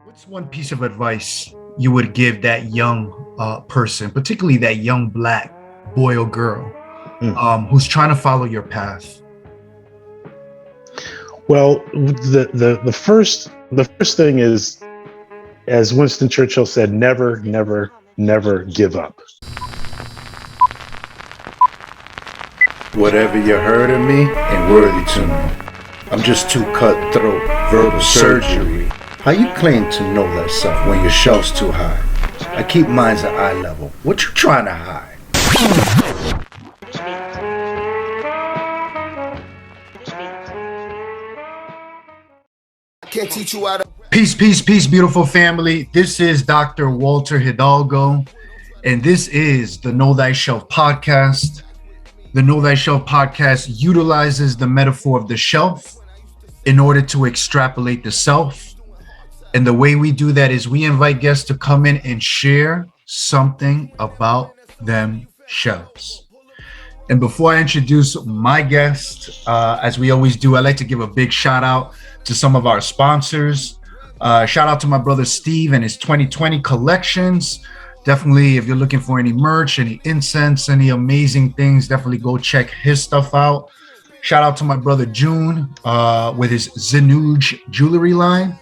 What's one piece of advice you would give that young person, particularly that young Black boy or girl, who's trying to follow your path? Well, the first thing is, as Winston Churchill said, never, never, never give up. Whatever you heard of me ain't worthy to me. I'm just too cutthroat, verbal surgery. How you claim to know thyself when your shelf's too high? I keep mine's at eye level. What you trying to hide? Can't teach you how to. Peace, peace, peace, beautiful family. This is Dr. Walter Hidalgo, and this is the Know Thyself podcast. The Know Thyself podcast utilizes the metaphor of the shelf in order to extrapolate the self. And the way we do that is we invite guests to come in and share something about themselves. And before I introduce my guest, as we always do, I like to give a big shout out to some of our sponsors. Shout out to my brother Steve and his 2020 collections. Definitely, if you're looking for any merch, any incense, any amazing things, definitely go check his stuff out. Shout out to my brother June with his Zinouge jewelry line.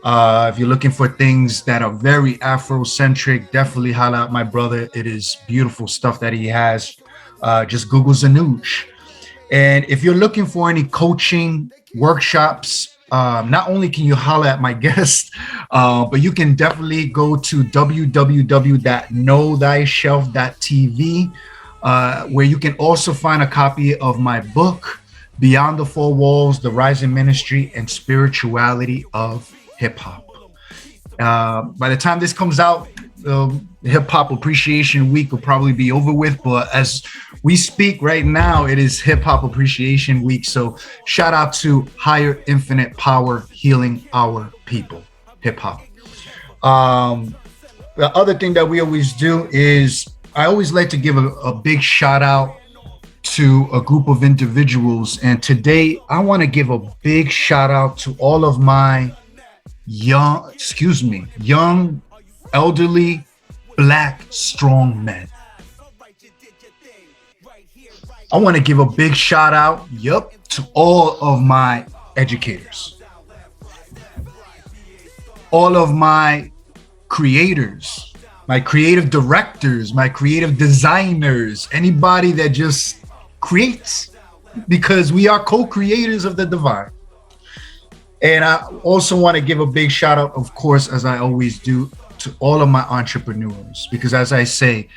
If you're looking for things that are very Afrocentric, definitely holla out my brother. It is beautiful stuff that he has. Just Google Zinouge. And if you're looking for any coaching workshops, not only can you holla at my guest, but you can definitely go to www.knowthyself.tv, where you can also find a copy of my book, Beyond the Four Walls, The Rising Ministry and Spirituality of Hip Hop. By the time this comes out, Hip Hop Appreciation Week will probably be over with, but as we speak right now, it is Hip Hop Appreciation Week. So shout out to Higher Infinite Power Healing Our People, hip hop. The other thing that we always do is I always like to give a big shout out to a group of individuals. And today I want to give a big shout out to all of my young, elderly, Black strong men. I want to give a big shout out, to all of my educators, all of my creators, my creative directors, my creative designers, anybody that just creates, because we are co-creators of the divine. And I also want to give a big shout out, of course, as I always do, to all of my entrepreneurs, because as I say,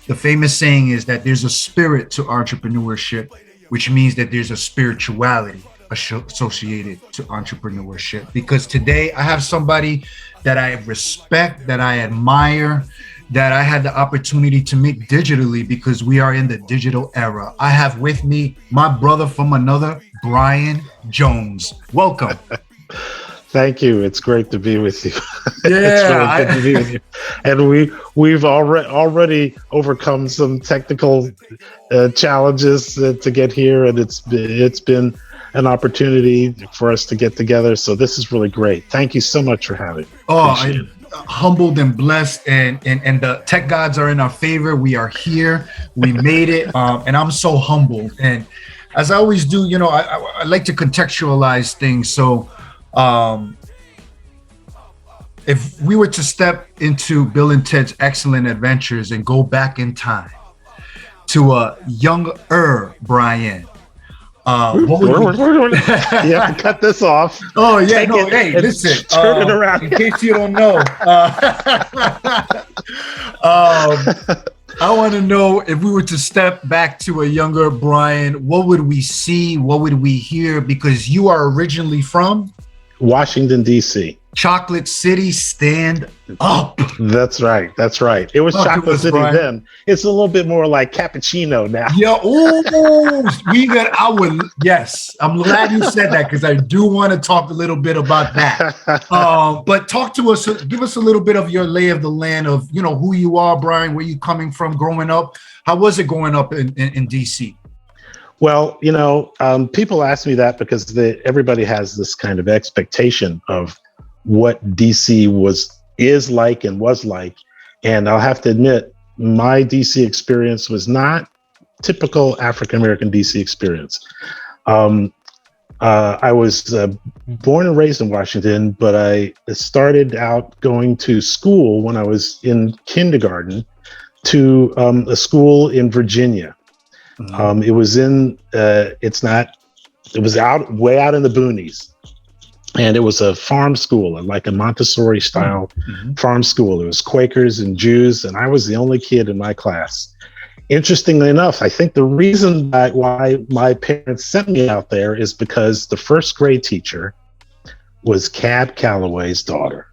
the famous saying is that there's a spirit to entrepreneurship, which means that there's a spirituality associated to entrepreneurship. Because today I have somebody that I respect, that I admire, that I had the opportunity to meet digitally, because we are in the digital era. I have with me my brother from another, Brian Jones. Welcome. Thank you. It's great to be with you. Yeah, it's really good to be with you. And we've already overcome some technical challenges to get here, and it's been an opportunity for us to get together. So this is really great. Thank you so much for having me. I'm humbled and blessed, and the tech gods are in our favor. We are here. We made it, and I'm so humbled. And as I always do, I like to contextualize things. So if we were to step into Bill and Ted's Excellent Adventures and go back in time to a younger Brian, what would you have to cut this off. Oh yeah, hey, listen, turn it around. In case you don't know, I want to know, if we were to step back to a younger Brian, what would we see? What would we hear? Because you are originally from Washington, D.C. Chocolate City, stand up. That's right. It was Chocolate City Brian. then. It's a little bit more like cappuccino now. Yeah, yes. I'm glad you said that, because I do want to talk a little bit about that. But talk to us, give us a little bit of your lay of the land of, who you are, Brian, where you coming from growing up. How was it growing up in DC? Well, people ask me that because everybody has this kind of expectation of what DC is like and was like. And I'll have to admit, my DC experience was not typical African American DC experience. I was born and raised in Washington, but I started out going to school when I was in kindergarten to a school in Virginia. Mm-hmm. It was way out in the boonies. And it was a farm school, like a Montessori style farm school. It was Quakers and Jews, and I was the only kid in my class. Interestingly enough, I think the reason why my parents sent me out there is because the first grade teacher was Cab Calloway's daughter.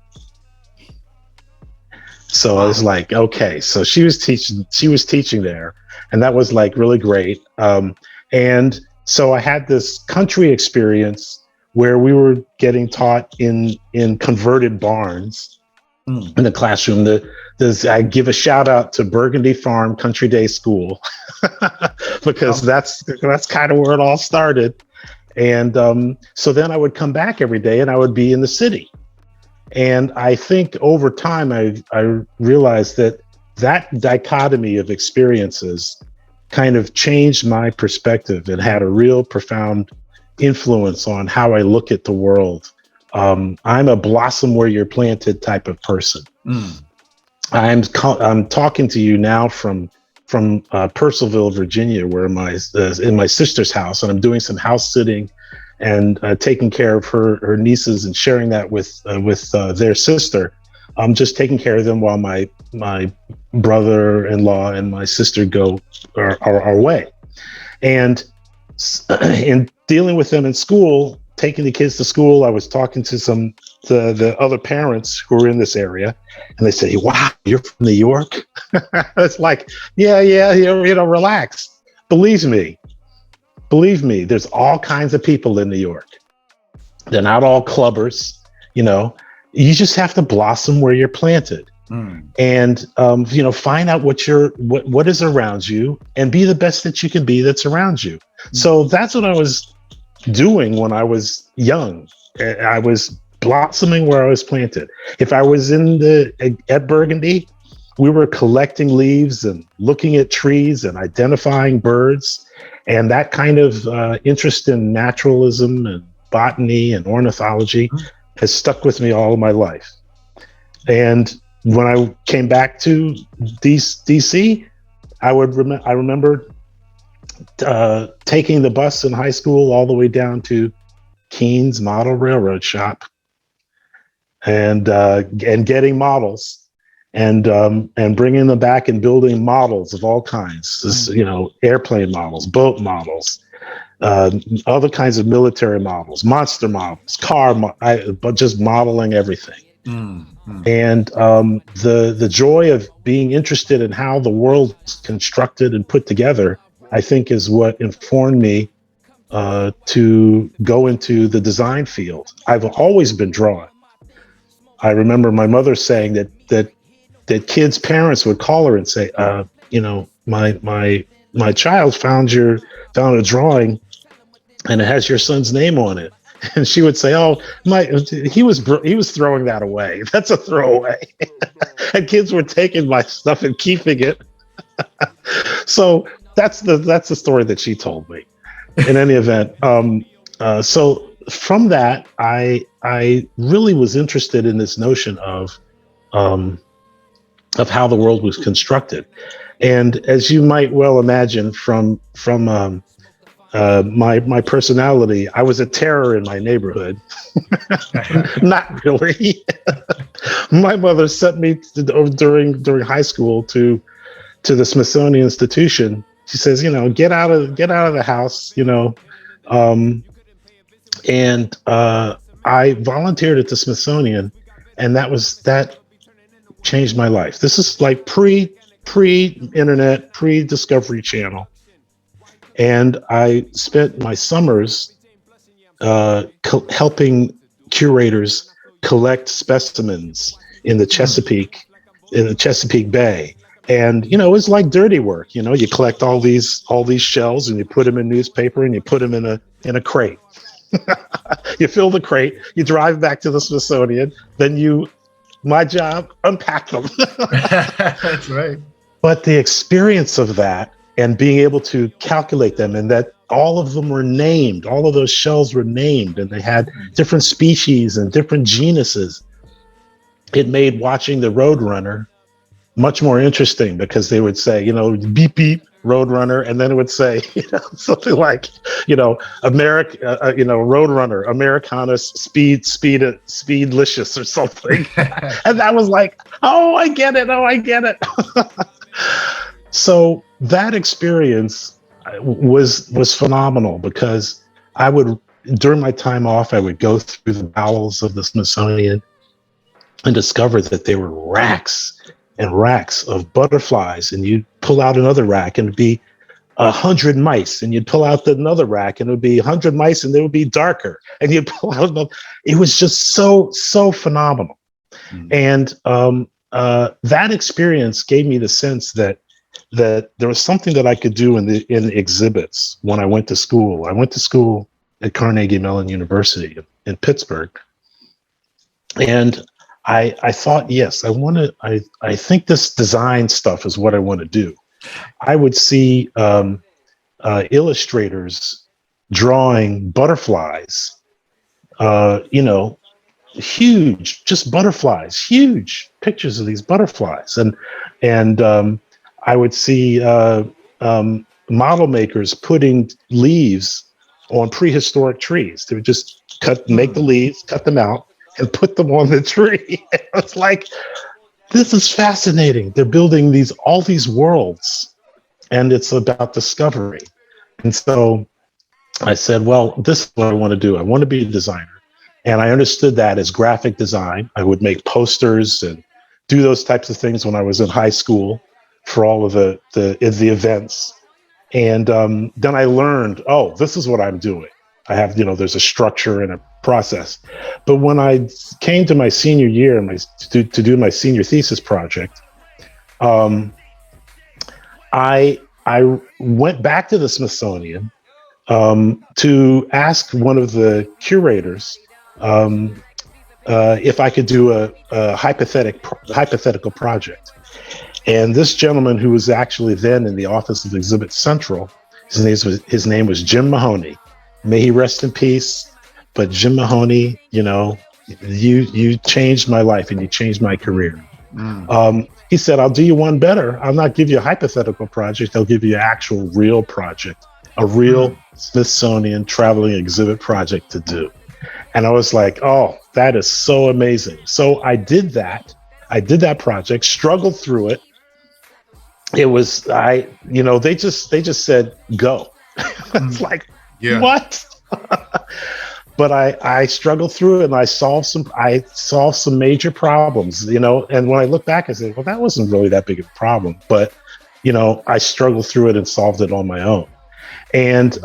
So I was like, okay, so she was teaching there, and that was like really great. And so I had this country experience where we were getting taught in converted barns in the classroom. I give a shout out to Burgundy Farm Country Day School because that's kind of where it all started. And so then I would come back every day and I would be in the city. And I think over time I realized that dichotomy of experiences kind of changed my perspective and had a real profound influence on how I look at the world. I'm a blossom where you're planted type of person. I'm talking to you now from Purcellville, Virginia, where in my sister's house, and I'm doing some house sitting and taking care of her nieces and sharing that with their sister. I'm just taking care of them while my brother-in-law and my sister are away. And in dealing with them in school, taking the kids to school, I was talking to the other parents who were in this area, and they say, "Wow, you're from New York?" It's like, yeah, relax. Believe me, there's all kinds of people in New York. They're not all clubbers, You just have to blossom where you're planted, and find out what is around you, and be the best that you can be that's around you. So that's what I was doing when I was young. I was blossoming where I was planted. If I was at Burgundy, we were collecting leaves and looking at trees and identifying birds, and that kind of interest in naturalism and botany and ornithology has stuck with me all of my life. And when I came back to DC, I remember taking the bus in high school all the way down to Keens Model Railroad Shop and getting models and bringing them back and building models of all kinds, airplane models, boat models, other kinds of military models, monster models, but just modeling everything. And the joy of being interested in how the world is constructed and put together, I think, is what informed me to go into the design field. I've always been drawn. I remember my mother saying that kids' parents would call her and say, my child found a drawing and it has your son's name on it. And she would say, "Oh, he was throwing that away. That's a throwaway." And kids were taking my stuff and keeping it. So that's the story that she told me. In any event, so from that, I really was interested in this notion of how the world was constructed, and as you might well imagine from my personality, I was a terror in my neighborhood. Not really. My mother sent me during high school to the Smithsonian Institution. She says, get out of the house, and I volunteered at the Smithsonian, and that changed my life. This is like pre-internet, pre-Discovery Channel. And I spent my summers helping curators collect specimens in the Chesapeake Bay. And it was like dirty work. You collect all these shells and you put them in newspaper and you put them in a crate. You fill the crate, you drive back to the Smithsonian, then my job, unpack them. That's right. But the experience of that and being able to calculate them, and that all of them were named, all of those shells were named, and they had different species and different genuses. It made watching the Roadrunner much more interesting, because they would say, beep, beep, Roadrunner, and then it would say, something like, Roadrunner, Americanus, Speedlicious or something. And that was like, oh, I get it. So that experience was phenomenal, because during my time off, I would go through the bowels of the Smithsonian and discover that there were racks and racks of butterflies, and you'd pull out another rack and it'd be 100 mice, and you'd pull out another rack and it would be 100 mice, and they would be darker, and you'd pull out another. It was just so phenomenal. And that experience gave me the sense that there was something that I could do in exhibits when I went to school. I went to school at Carnegie Mellon University in Pittsburgh, and I thought, yes, I think this design stuff is what I want to do. I would see illustrators drawing butterflies, huge, just butterflies, huge pictures of these butterflies. And I would see model makers putting leaves on prehistoric trees. They would just make the leaves, cut them out, and put them on the tree. It's like, this is fascinating. They're building all these worlds, and it's about discovery. And so I said, well, this is what I want to do. I want to be a designer. And I understood that as graphic design. I would make posters and do those types of things when I was in high school for all of the events. And then I learned, oh, this is what I'm doing. I have, there's a structure and a process. But when I came to my senior year to do my senior thesis project, I went back to the Smithsonian to ask one of the curators if I could do a hypothetical project. And this gentleman, who was actually then in the office of Exhibit Central, his name was Jim Mahoney. May he rest in peace. But Jim Mahoney, you changed my life and you changed my career. He said, I'll do you one better. I'll not give you a hypothetical project. I'll give you an actual real project, a real Smithsonian traveling exhibit project to do. And I was like, oh, that is so amazing. So I did that. I did that project, struggled through it. It was, they just said, go. It's like, what? But I struggled through it, and I solved some major problems, and when I look back, I said, well, that wasn't really that big of a problem, but, I struggled through it and solved it on my own. And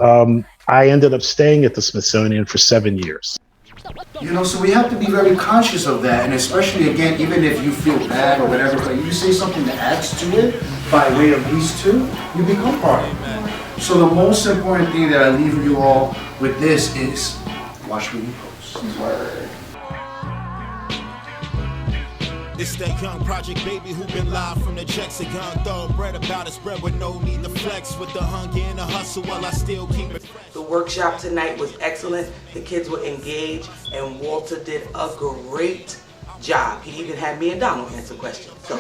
I ended up staying at the Smithsonian for 7 years. So we have to be very conscious of that, and especially, again, even if you feel bad or whatever, but you say something that adds to it by way of these two, you become part of it. So the most important thing that I leave you all with this is watch what you post. Word. It's that young project baby who been live from the checks, a young thoroughbred about his bread with no need to flex, with the hunger and the hustle while I still keep it. The workshop tonight was excellent. The kids were engaged, and Walter did a great job. He even had me and Donald answer questions. So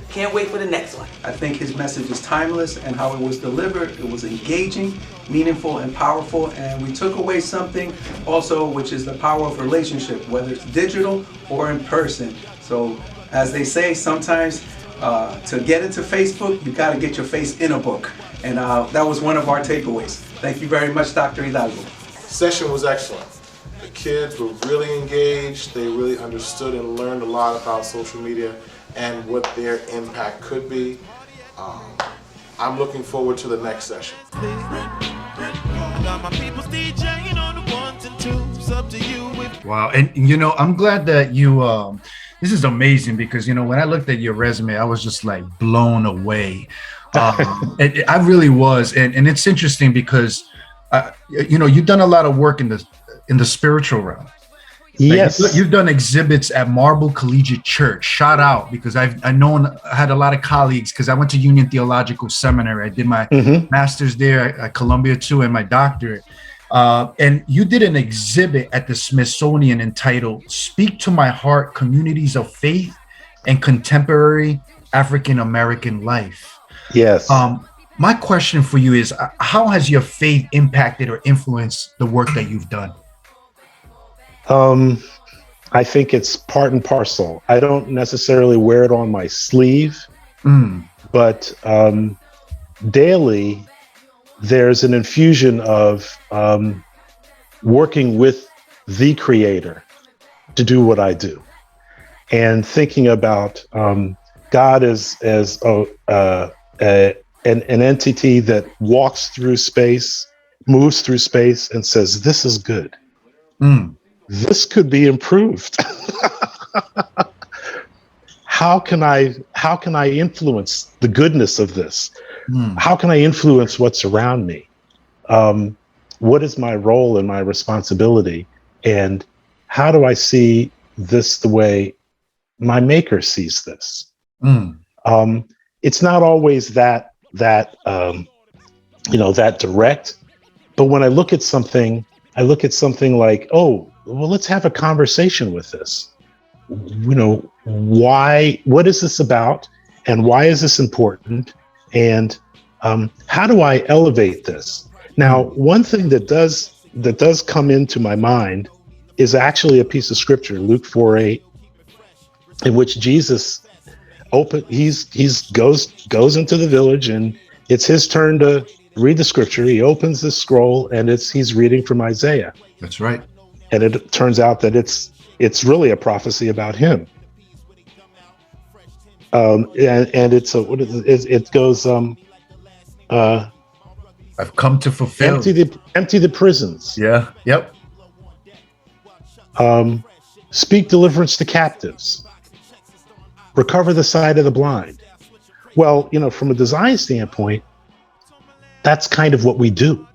can't wait for the next one. I think his message is timeless, and how it was delivered, it was engaging, meaningful, and powerful. And we took away something also, which is the power of relationship, whether it's digital or in person. So as they say, sometimes to get into Facebook, you got to get your face in a book. And that was one of our takeaways. Thank you very much, Dr. Hidalgo. Session was excellent. The kids were really engaged. They really understood and learned a lot about social media and what their impact could be. I'm looking forward to the next session. Wow, and I'm glad that you this is amazing, because when I looked at your resume, I was just like blown away. I really was, and it's interesting because you've done a lot of work in the in the spiritual realm. Yes. You've done exhibits at Marble Collegiate Church. Shout out, because I had a lot of colleagues, because I went to Union Theological Seminary. I did my master's there at Columbia too, and my doctorate. And you did an exhibit at the Smithsonian entitled "Speak to My Heart: Communities of Faith and Contemporary African American Life." Yes. My question for you is, how has your faith impacted or influenced the work that you've done? I think it's part and parcel. I don't necessarily wear it on my sleeve, but daily there's an infusion of working with the Creator to do what I do, and thinking about God as an entity that walks through space, moves through space, and says, "This is good. This could be improved." How can I influence the goodness of this? How can I influence what's around me? What is my role and my responsibility? And how do I see this the way my Maker sees this? It's not always that direct, but when I look at something like, oh, well, let's have a conversation with this. What is this about, and why is this important, and how do I elevate this? Now, one thing that does come into my mind is actually a piece of scripture, Luke 4:8, in which Jesus goes into the village, and it's his turn to read the scripture. He opens the scroll, and he's reading from Isaiah. That's right. And it turns out that it's really a prophecy about him. And it goes, I've come to fulfill. Empty the prisons. Yeah. Yep. Speak deliverance to captives. Recover the sight of the blind. Well, from a design standpoint, that's kind of what we do.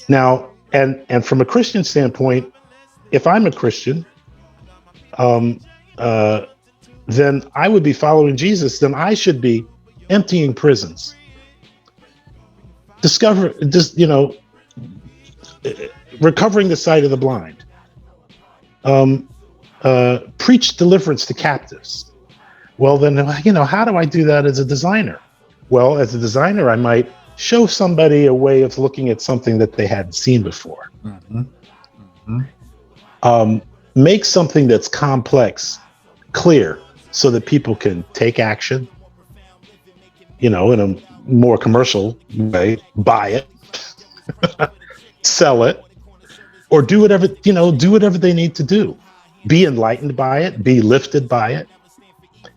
Now, and from a Christian standpoint, if I'm a Christian, then I would be following Jesus. Then I should be emptying prisons, recovering the sight of the blind, preach deliverance to captives. Well, then, how do I do that as a designer? Well, as a designer, I might show somebody a way of looking at something that they hadn't seen before. Make something that's complex clear so that people can take action, in a more commercial way, buy it, sell it, or do whatever they need to do. Be enlightened by it, be lifted by it,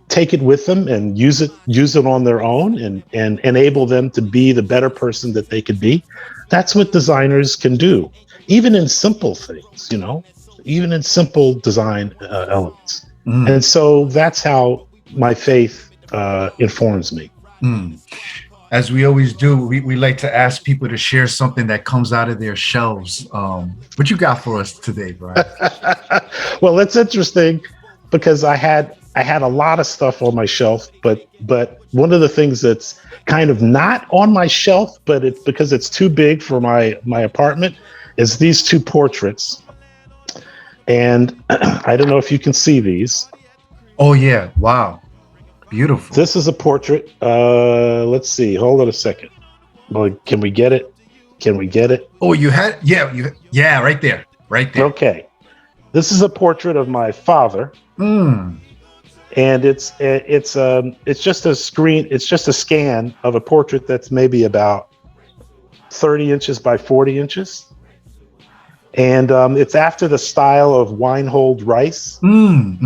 take it with them and use it on their own, and enable them to be the better person that they could be. That's what designers can do, even in simple things, even in simple design elements. And so that's how my faith informs me. As we always do, we like to ask people to share something that comes out of their shelves. What you got for us today, Brian? Well, that's interesting, because I had a lot of stuff on my shelf, but one of the things that's kind of not on my shelf, but it's because it's too big for my apartment, is these two portraits. And I don't know if you can see these. Oh yeah, wow, beautiful. This is a portrait. Let's see. Hold on a second. Well, can we get it? Oh, you had right there. Okay. This is a portrait of my father. And it's just a screen. It's just a scan of a portrait that's maybe about 30 inches by 40 inches. And it's after the style of Weinhold Rice, who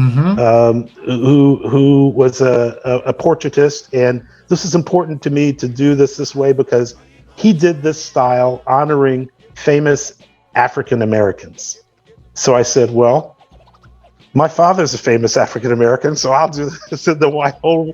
was a portraitist. And this is important to me to do this way, because he did this style honoring famous African Americans. So I said, well, my father's a famous African American, so I'll do this in the Weinhold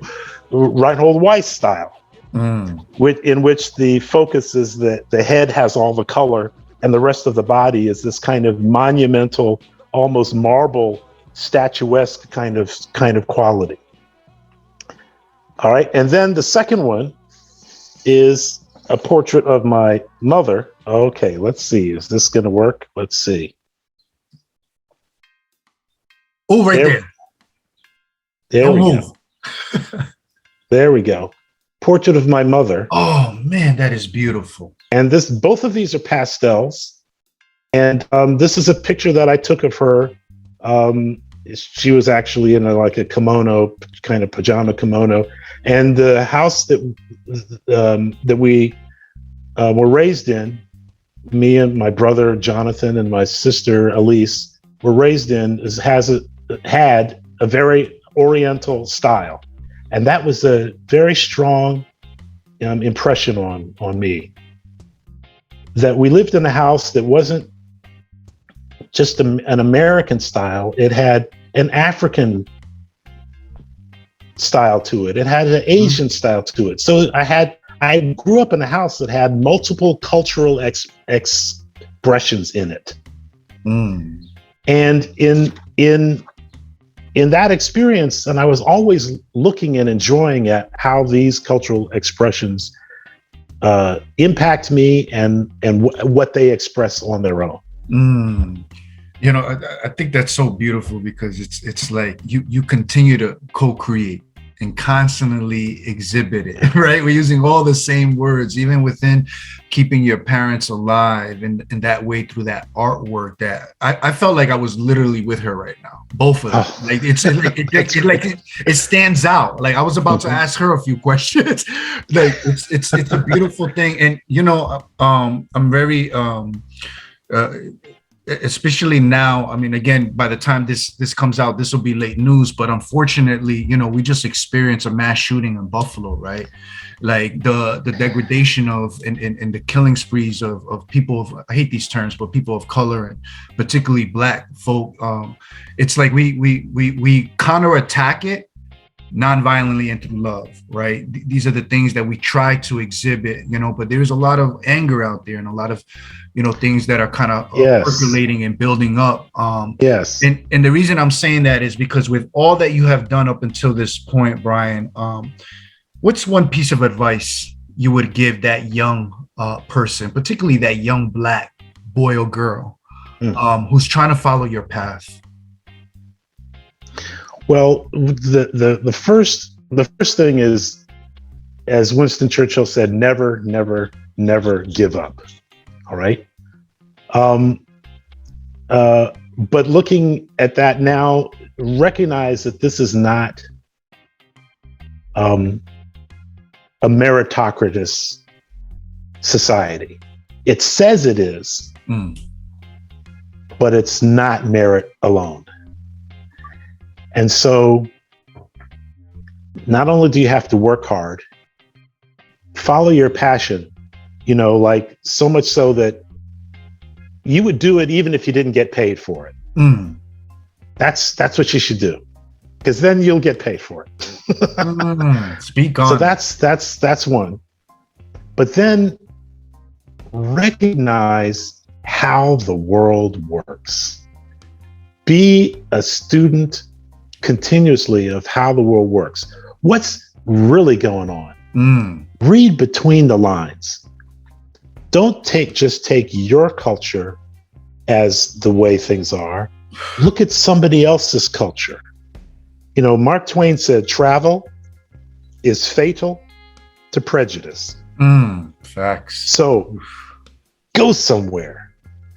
Rice style, in which the focus is that the head has all the color and the rest of the body is this kind of monumental, almost marble, statuesque kind of quality. All right, and then the second one is a portrait of my mother. Okay, let's see. Is this going to work? Let's see. Oh, right there. There we go. There we go. Portrait of my mother. Oh man, that is beautiful. And both of these are pastels. And this is a picture that I took of her. She was actually in like a kimono, kind of pajama kimono. And the house that we were raised in, me and my brother Jonathan and my sister Elise were raised in, had a very Oriental style. And that was a very strong impression on me. That we lived in a house that wasn't just an American style. It had an African style to it. It had an Asian style to it. So I grew up in a house that had multiple cultural expressions in it. And in that experience, and I was always looking and enjoying at how these cultural expressions impact me and what they express on their own. You know, I think that's so beautiful because it's like you continue to co-create and constantly exhibit it, right? We're using all the same words, even within keeping your parents alive, and that way through that artwork. That I felt like I was literally with her right now, both of them. Like it stands out. Like I was about to ask her a few questions. Like it's a beautiful thing, and you know, I'm very especially now. I mean, again, by the time this comes out, this will be late news. But unfortunately, you know, we just experienced a mass shooting in Buffalo, right? Like the degradation of and the killing sprees of people of, I hate these terms, but people of color and particularly Black folk. It's like we counterattack it non-violently and through love, right? These are the things that we try to exhibit, you know, but there's a lot of anger out there and a lot of, you know, things that are kind of percolating and building up. And the reason I'm saying that is because with all that you have done up until this point, Brian, what's one piece of advice you would give that young person, particularly that young Black boy or girl who's trying to follow your path? Well, the first thing is, as Winston Churchill said, never, never, never give up. All right. But looking at that now, recognize that this is not a meritocratic society. It says it is, but it's not merit alone. And so not only do you have to work hard, follow your passion, you know, like so much so that you would do it even if you didn't get paid for it. That's what you should do, because then you'll get paid for it. Speak on. So that's one. But then recognize how the world works. Be a student continuously of how the world works. What's really going on? Read between the lines. Don't just take your culture as the way things are. Look at somebody else's culture. You know, Mark Twain said, travel is fatal to prejudice. Facts. So go somewhere.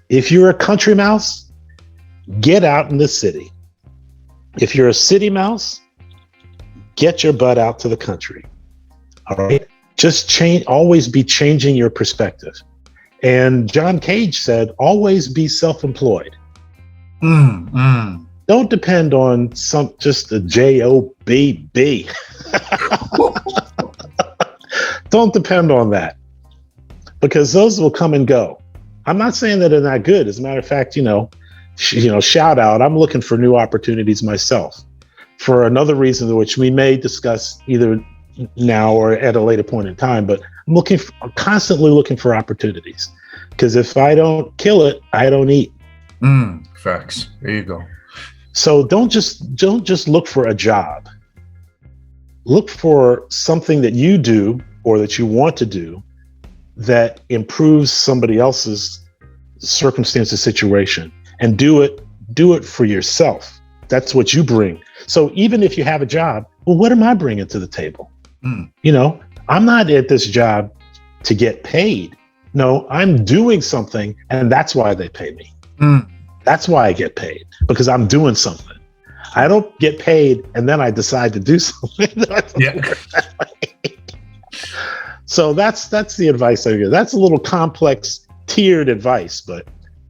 If you're a country mouse, get out in the city. If you're a city mouse, get your butt out to the country. All right. Just always be changing your perspective. And John Cage said, always be self-employed. Don't depend on just a job. Don't depend on that, because those will come and go. I'm not saying that they're not good. As a matter of fact, shout out, I'm looking for new opportunities myself for another reason, which we may discuss either now or at a later point in time. But constantly looking for opportunities, because if I don't kill it, I don't eat. Facts. There you go. So don't just look for a job. Look for something that you do or that you want to do that improves somebody else's circumstances, situation, and do it for yourself. That's what you bring. So even if you have a job, well, what am I bringing to the table? You know, I'm not at this job to get paid. No, I'm doing something, and that's why they pay me. That's why I get paid, because I'm doing something. I don't get paid and then I decide to do something. Yeah. So that's the advice I give. That's a little complex, tiered advice, but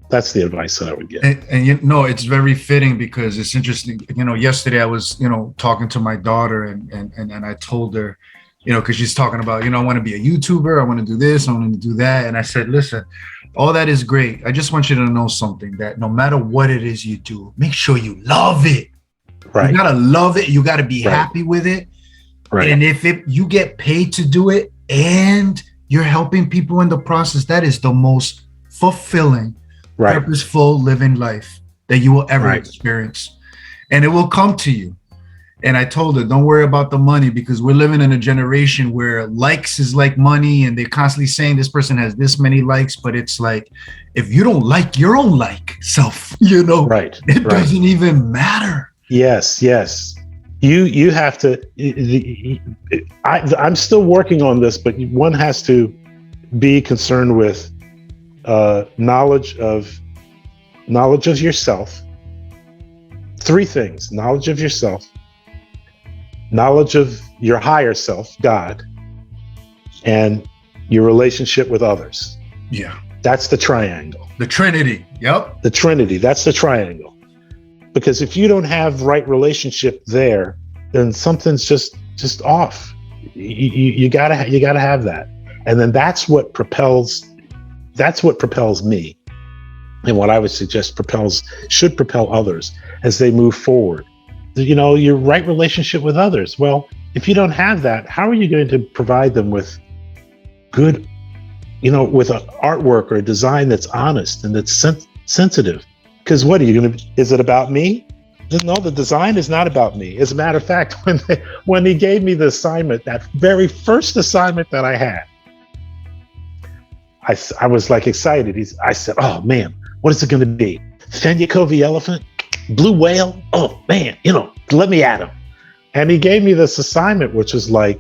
that's the advice that I would give. And you know, it's very fitting because it's interesting. You know, yesterday I was, talking to my daughter and I told her, because she's talking about, I want to be a YouTuber. I want to do this. I want to do that. And I said, listen, all that is great. I just want you to know something, that no matter what it is you do, make sure you love it. Right. You got to love it. You got to be happy with it. Right. And if you get paid to do it and you're helping people in the process, that is the most fulfilling, purposeful living life that you will ever experience. And it will come to you. And I told her, don't worry about the money, because we're living in a generation where likes is like money, and they're constantly saying this person has this many likes, but it's like, if you don't like your own self, it doesn't even matter. Yes. You have to, I'm still working on this, but one has to be concerned with knowledge of yourself. Three things: knowledge of yourself, knowledge of your higher self, God, and your relationship with others. Yeah. That's the triangle. The Trinity. Yep. The Trinity. That's the triangle. Because if you don't have right relationship there, then something's just off. You gotta have that. And then that's what propels me. And what I would suggest should propel others as they move forward. Your right relationship with others. Well, if you don't have that, how are you going to provide them with good, with an artwork or a design that's honest and that's sensitive? Because what are you going to, is it about me? No, the design is not about me. As a matter of fact, when he gave me the assignment, that very first assignment that I had, I was like excited. I said, oh man, what is it going to be? Fenya Covey elephant? Blue whale? Oh man, let me at him. And he gave me this assignment, which was like,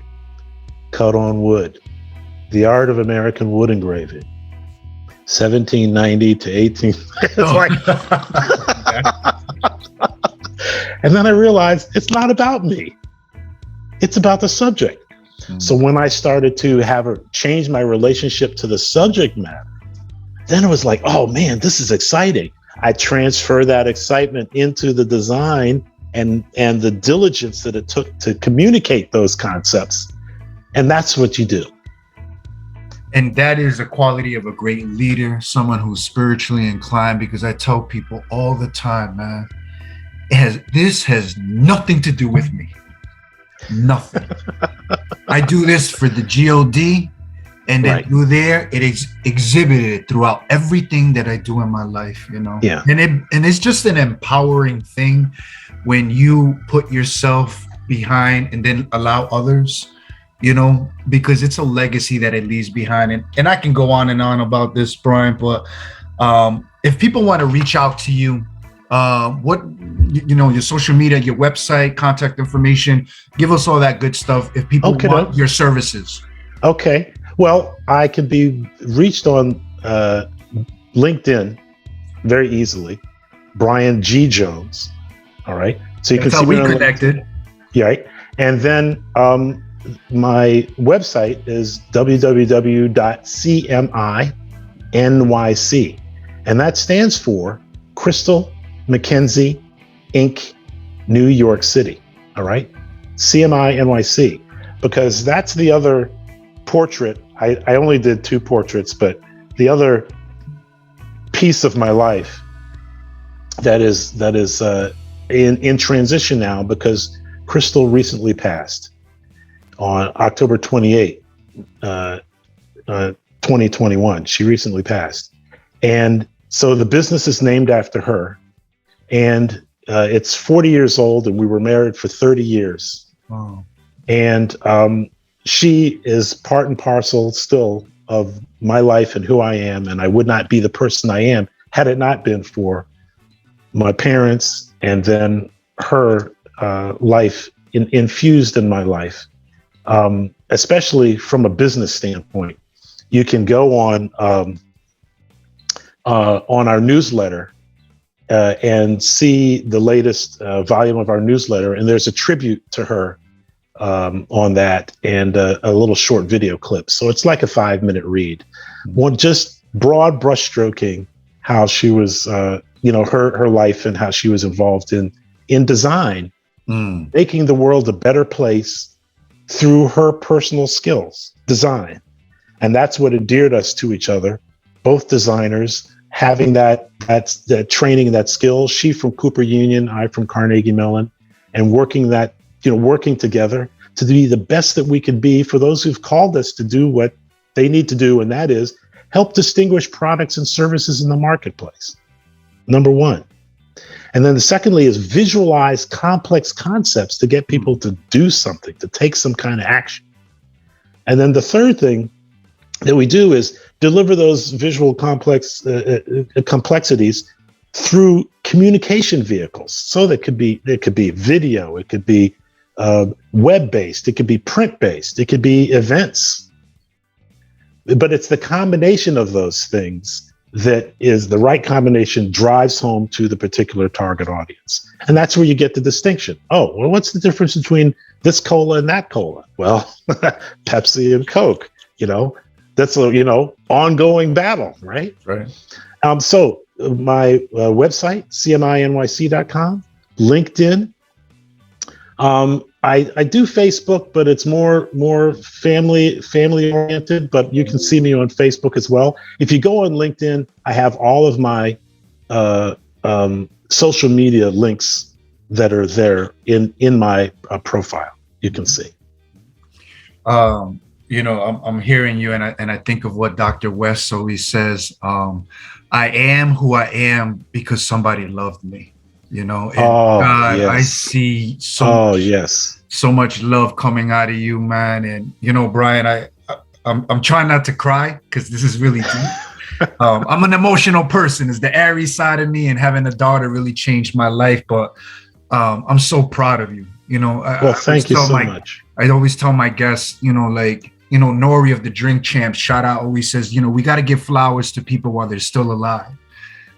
cut on wood, the art of American wood engraving, 1790 to 18. It's like, and then I realized it's not about me. It's about the subject. So when I started to change my relationship to the subject matter, then it was like, oh man, this is exciting. I transfer that excitement into the design and the diligence that it took to communicate those concepts. And that's what you do. And that is a quality of a great leader, someone who's spiritually inclined, because I tell people all the time, man, this has nothing to do with me. Nothing. I do this for the GOD, and then through there, it is exhibited throughout everything that I do in my life, Yeah. And it's just an empowering thing when you put yourself behind and then allow others, because it's a legacy that it leaves behind. And I can go on and on about this, Brian, but if people want to reach out to you, what, your social media, your website, contact information, give us all that good stuff if people want your services. Okay. Well, I can be reached on LinkedIn very easily. Brian G. Jones. All right. So you That's can see how we connected. Yeah. Right. And then my website is www.cminyc, and that stands for Crystal Mackenzie Inc., New York City. All right. CMI NYC, because that's the other portrait. I only did 2 portraits, but the other piece of my life that is in transition now, because Crystal recently passed on October 28th, 2021. She recently passed. And so the business is named after her. And it's 40 years old, and we were married for 30 years. Wow. And she is part and parcel still of my life and who I am. And I would not be the person I am had it not been for my parents and then her life infused in my life, especially from a business standpoint. You can go on our newsletter and see the lasted volume of our newsletter, and there's a tribute to her on that, and a little short video clip. So it's like a 5-minute read. One just broad brushstroking how she was, her life and how she was involved in design, making the world a better place through her personal skills, design. And that's what endeared us to each other, both designers, having that training, that skill. She from Cooper Union, I from Carnegie Mellon, and working together to be the best that we could be for those who've called us to do what they need to do, and that is help distinguish products and services in the marketplace. Number one. And then the secondly is visualize complex concepts to get people to do something, to take some kind of action. And then the third thing that we do is deliver those visual complexities through communication vehicles. So it could be video, it could be web-based, it could be print-based, it could be events. But it's the combination of those things that is the right combination, drives home to the particular target audience. And that's where you get the distinction. Oh, well, what's the difference between this cola and that cola? Well, Pepsi and Coke, that's a, ongoing battle, right? Right. So my website, cminyc.com, LinkedIn. I do Facebook, but it's more family oriented, but you can see me on Facebook as well. If you go on LinkedIn, I have all of my social media links that are there in my profile. You can see. I'm hearing you, and I think of what Dr. West always says. I am who I am because somebody loved me. God, yes. I see so much love coming out of you, man. And Brian, I'm trying not to cry because this is really deep. I'm an emotional person. It's the Aries side of me, and having a daughter really changed my life. But I'm so proud of you. Thank you so much. I always tell my guests, Nori of the Drink Champs, shout out, always says, we got to give flowers to people while they're still alive.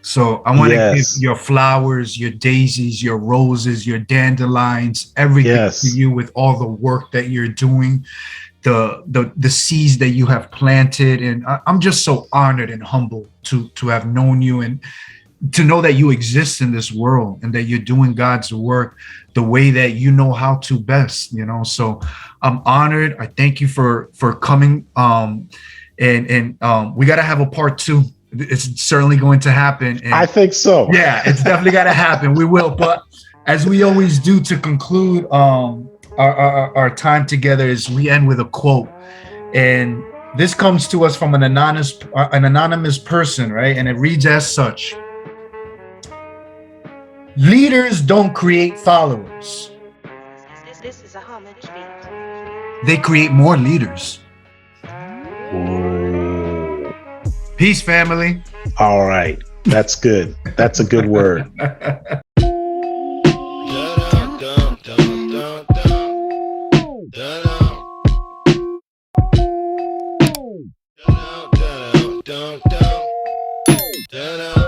So I want to give your flowers, your daisies, your roses, your dandelions, everything to you with all the work that you're doing, the seeds that you have planted. And I'm just so honored and humbled to have known you and to know that you exist in this world and that you're doing God's work the way that you know how to best, So I'm honored. I thank you for coming. And we got to have a part 2. It's certainly going to happen. And I think so. Yeah, it's definitely got to happen. We will. But as we always do to conclude our time together, is we end with a quote. And this comes to us from an anonymous person, right? And it reads as such: leaders don't create followers. This is a homage beat. They create more leaders. Peace, family. All right. That's good. That's a good word. Da-da.